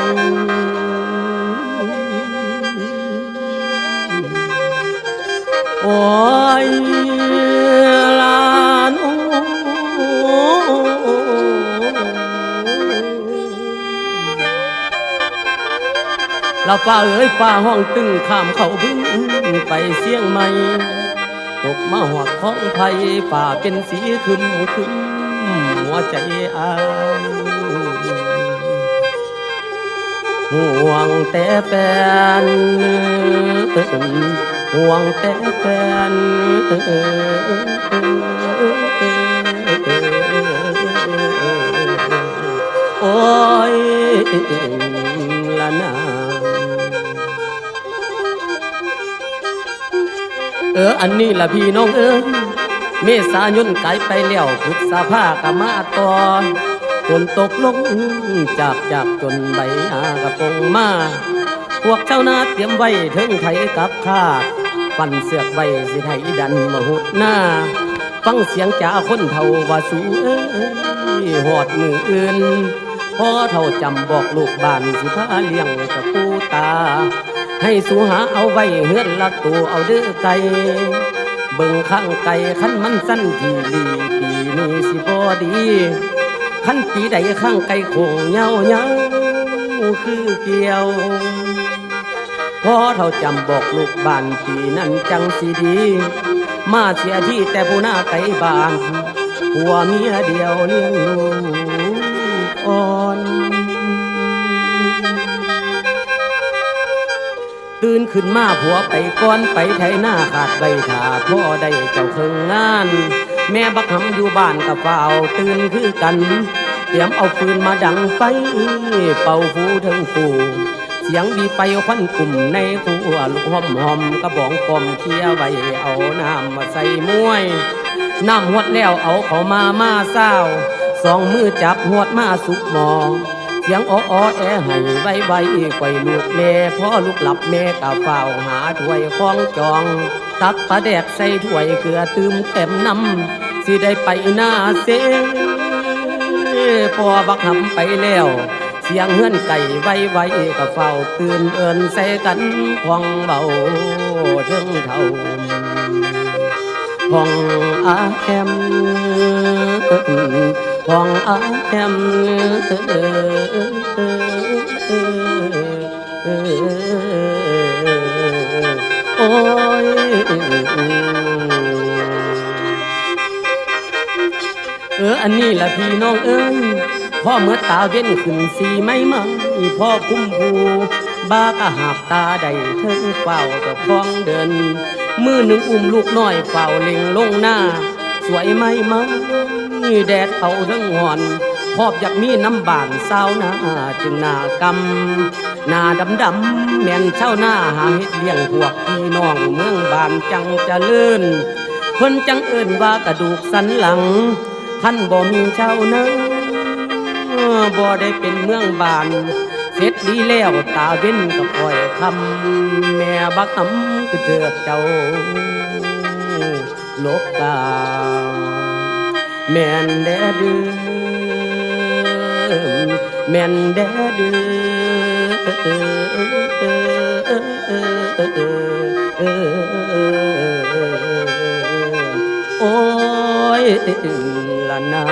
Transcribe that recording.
ยโอ้ยลาโนละฟ้าเอ้ยฟ้าห้องตึงข้ามเขาบึ้งไปเสียงใหม่ตกมาหอดของไทยฝ่าเป็นสีคึมคึมหัวใจอายห่วงแต่แฟนห่วงแต่แฟนโอ้ยละนาอันนี้ล่ะพี่น้องเมษายนไกลไปแล้วพฤษภากะมาต่อฝนตกลงจากจนใบหากระปงมาพวกเจ้านาเตรียมไว้ถึงไถกับข้าปั่นเสือกไว้สิไถดันมาหุดหน้าฟังเสียงจ่าคนเท่าว่าสูหอดมืออื่นพ่อเท่าจำบอกลูกบ้านสิพาเลี้ยงกับปูตาให้สูหาเอาไว้เฮือนละตัวเอาเด้อไก่เบิ่งข้างไก่ขันมันสั้นทีดีปีนี้สิบ่ดีขันปีใดข้างไก่คงเงาคือเกี่ยวพ่อเท่าจำบอกลูกบ้านปีนั้นจังสิดีมาเสียที่แต่ผู้หน้าไก่บ้านผัวเมียเดียวเลี้ยงลูกอ่อนตื่นขึ้นมาผัวไปก้อนไปไถหน้าขาดใบถาพ่อได้เจ้าเคิงงานแม่บักหำอยู่บ้านกับเฝ้าตื่นคือกันเตรียมเอาฟืนมาดังไฟเป่าฟูทั้งฟูเสียงดีไฟควันกลุ่มในขัวลูกหอมกระบองปอมเคี้ยวไว้เอาน้ำมาใส่มวยน้ำหวดแล้วเอาเขามาเศร้าสองมือจับหวดมาสุกหมอเสียงอ้อแอให้ไว้ไกวลูกแม่พ่อลูกหลับแม่กะเฝ้าหาถ้วยคล้องจองตักปลาแดกใส่ถ้วยเกลือตืมเต็มน้ำสิได้ไปหน้าเสียพอบักหำไปแล้วเสียงเฮือนไก่ไว้กะเฝ้าตื่นใส่กันพองเบาถึงเท่าพองอาแอมพองอาแอมโอ้ยอันนี้ล่ะพี่น้องพ่อเมื่อตาเว้นขึ้นสีไม่มาพ่อคุ้มผูบ้ากะหาบตาใดเทิงเฝ้ากับฟองเดินมือหนึ่งอุ้มลูกน้อยเฝ้าเล็งลงหน้าสวยไม่มาแดดเอาทั้งหอนพอบอยากมีน้ำบานเศร้าหน้าจึงหน้ากำหน้าดำแม่นเช่าหน้าหาเฮ็ดเลี้ยงพวกพี่น้องเมืองบานจังจะเลื่อนเพิ่นจังเอิ้นว่ากระดูกสันหลังท่านบ่มีเช่านะบ่ได้เป็นเมืองบานเสร็จดีแล้วตาเว้นก็ปล่อยคำแม่บักหำคือเถิดเจ้าโลกกาแม่นแดดื้อแม่นแดดื้อโอ้ยละนา